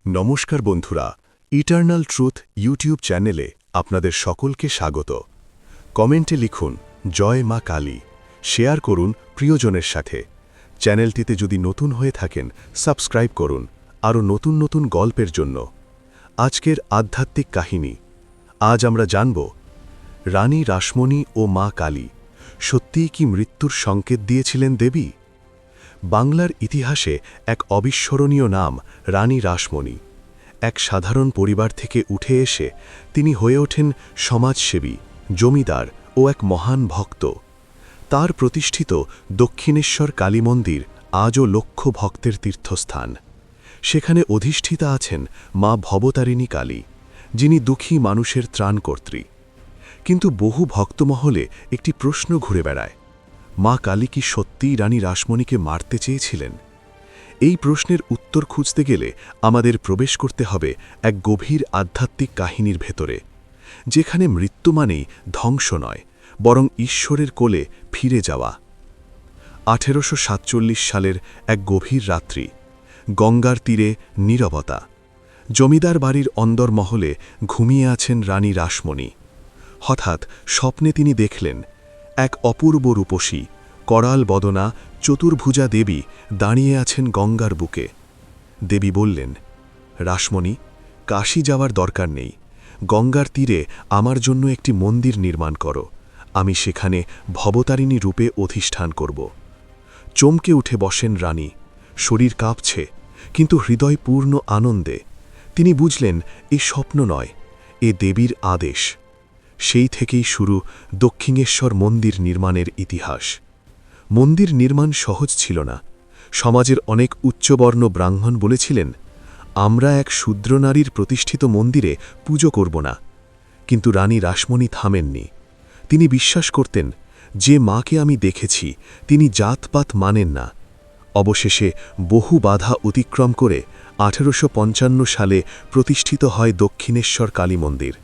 নমস্কার বন্ধুরা, eternal truth YouTube চ্যানেলে আপনাদের সকলকে স্বাগত। কমেন্টে লিখুন জয় মা কালী, শেয়ার করুন প্রিয়জনের সাথে। চ্যানেলটিতে যদি নতুন হয়ে থাকেন সাবস্ক্রাইব করুন আরও নতুন নতুন গল্পের জন্য। আজকের আধ্যাত্মিক কাহিনী। আজ আমরা জানব রানী রাসমণি ও মা কালী সত্যিই কি মৃত্যুর সংকেত দিয়েছিলেন দেবী? বাংলার ইতিহাসে এক অবিস্মরণীয় নাম রানী রাসমণি। এক সাধারণ পরিবার থেকে উঠে এসে তিনি হয়ে ওঠেন সমাজসেবী, জমিদার ও এক মহান ভক্ত। তার প্রতিষ্ঠিত দক্ষিণেশ্বর কালী মন্দির আজও লক্ষ ভক্তের তীর্থস্থান। সেখানে অধিষ্ঠিতা আছেন মা ভবতারিণী কালী, যিনি দুঃখী মানুষের ত্রাণকর্ত্রী। কিন্তু বহু ভক্তমহলে একটি প্রশ্ন ঘুরে বেড়ায়, মা কালী কি সত্যিই রানী রাসমণিকে মারতে চেয়েছিলেন? এই প্রশ্নের উত্তর খুঁজতে গেলে আমাদের প্রবেশ করতে হবে এক গভীর আধ্যাত্মিক কাহিনীর ভেতরে, যেখানে মৃত্যু মানেই ধ্বংস নয়, বরং ঈশ্বরের কোলে ফিরে যাওয়া। 1847 সালের এক গভীর রাত্রি, গঙ্গার তীরে নীরবতা। জমিদার বাড়ির অন্দরমহলে ঘুমিয়ে আছেন রানী রাসমণি। হঠাৎ স্বপ্নে তিনি দেখলেন এক অপূর্ব রূপসী, করাল বদনা, চতুর্ভুজা দেবী দাঁড়িয়ে আছেন গঙ্গার বুকে। দেবী বললেন, রাসমণি, কাশী যাওয়ার দরকার নেই, গঙ্গার তীরে আমার জন্য একটি মন্দির নির্মাণ করো, আমি সেখানে ভবতারিণী রূপে অধিষ্ঠান করব। চমকে উঠে বসেন রানী, শরীর কাঁপছে কিন্তু হৃদয় পূর্ণ আনন্দে। তিনি বুঝলেন এ স্বপ্ন নয়, এ দেবীর আদেশ। সেই থেকেই শুরু দক্ষিণেশ্বর মন্দির নির্মাণের ইতিহাস। মন্দির নির্মাণ সহজ ছিল না। সমাজের অনেক উচ্চবর্ণ ব্রাহ্মণ বলেছিলেন, আমরা এক শূদ্র নারীর প্রতিষ্ঠিত মন্দিরে পুজো করব না। কিন্তু রানী রাসমণি থামেননি। তিনি বিশ্বাস করতেন, যে মাকে আমি দেখেছি তিনি জাতপাত মানেন না। অবশেষে বহু বাধা অতিক্রম করে 1855 সালে প্রতিষ্ঠিত হয় দক্ষিণেশ্বর কালী মন্দির।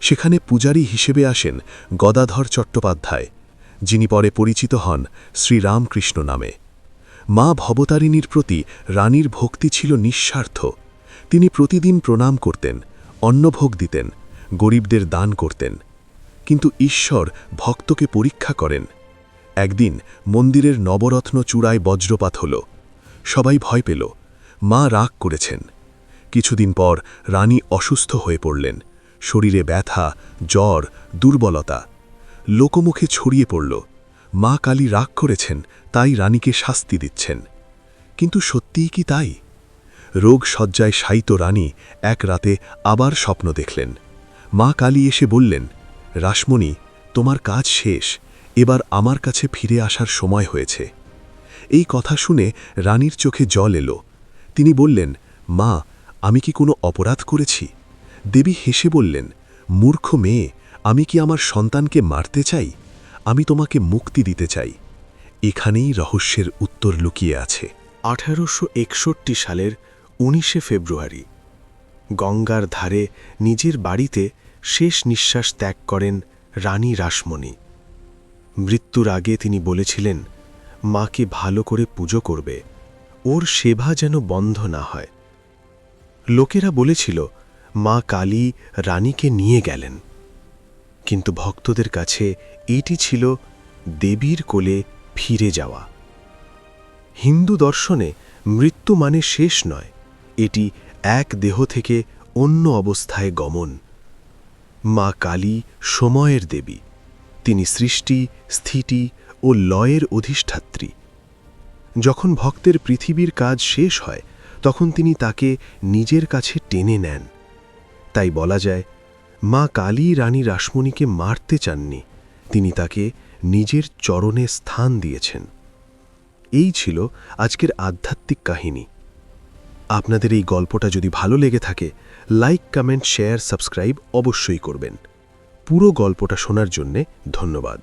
সেখানে পূজারী হিসেবে আসেন গদাধর চট্টোপাধ্যায়, যিনি পরে পরিচিত হন শ্রীরামকৃষ্ণ নামে। মা ভবতারিণীর প্রতি রানীর ভক্তি ছিল নিঃস্বার্থ। তিনি প্রতিদিন প্রণাম করতেন, অন্নভোগ দিতেন, গরিবদের দান করতেন। কিন্তু ঈশ্বর ভক্তকে পরীক্ষা করেন। একদিন মন্দিরের নবরত্ন চূড়ায় বজ্রপাত হল। সবাই ভয় পেল, মা রাগ করেছেন। কিছুদিন পর রানী অসুস্থ হয়ে পড়লেন। শরীরে ব্যথা, জ্বর, দুর্বলতা। লোকমুখে ছড়িয়ে পড়ল, মা কালী রাগ করেছেন, তাই রানীকে শাস্তি দিচ্ছেন। কিন্তু সত্যিই কি তাই? রোগ শয্যায় শায়িত রানী এক রাতে আবার স্বপ্ন দেখলেন। মা কালী এসে বললেন, রাসমণি, তোমার কাজ শেষ, এবার আমার কাছে ফিরে আসার সময় হয়েছে। এই কথা শুনে রানীর চোখে জল এলো। তিনি বললেন, মা, আমি কি কোনো অপরাধ করেছি? দেবী হেসে বললেন, মূর্খ মেয়ে, আমি কি আমার সন্তানকে মারতে চাই? আমি তোমাকে মুক্তি দিতে চাই। এখানেই রহস্যের উত্তর লুকিয়ে আছে। 1861 সালের 19 ফেব্রুয়ারি গঙ্গার ধারে নিজের বাড়িতে শেষ নিঃশ্বাস ত্যাগ করেন রানী রাসমণি। মৃত্যুর আগে তিনি বলেছিলেন, মাকে ভালো করে পুজো করবে, ওর সেবা যেন বন্ধ না হয়। লোকেরা বলেছিল, মা কালী রানীকে নিয়ে গেলেন। কিন্তু ভক্তদের কাছে এটি ছিল দেবীর কোলে ফিরে যাওয়া। হিন্দু দর্শনে মৃত্যু মানে শেষ নয়, এটি এক দেহ থেকে অন্য অবস্থায় গমন। মা কালী সময়ের দেবী, তিনি সৃষ্টি, স্থিতি ও লয়ের অধিষ্ঠাত্রী। যখন ভক্তের পৃথিবীর কাজ শেষ হয়, তখন তিনি তাকে নিজের কাছে টেনে নেন। তাই বলা যায়, মা কালী রানী রাসমণিকে মারতে চাননি, তিনি তাকে নিজের চরণে স্থান দিয়েছেন। এই ছিল আজকের আধ্যাত্মিক কাহিনী। আপনাদের এই গল্পটা যদি ভালো লেগে থাকে, লাইক, কমেন্ট, শেয়ার, সাবস্ক্রাইব অবশ্যই করবেন। পুরো গল্পটা শোনার জন্যে ধন্যবাদ।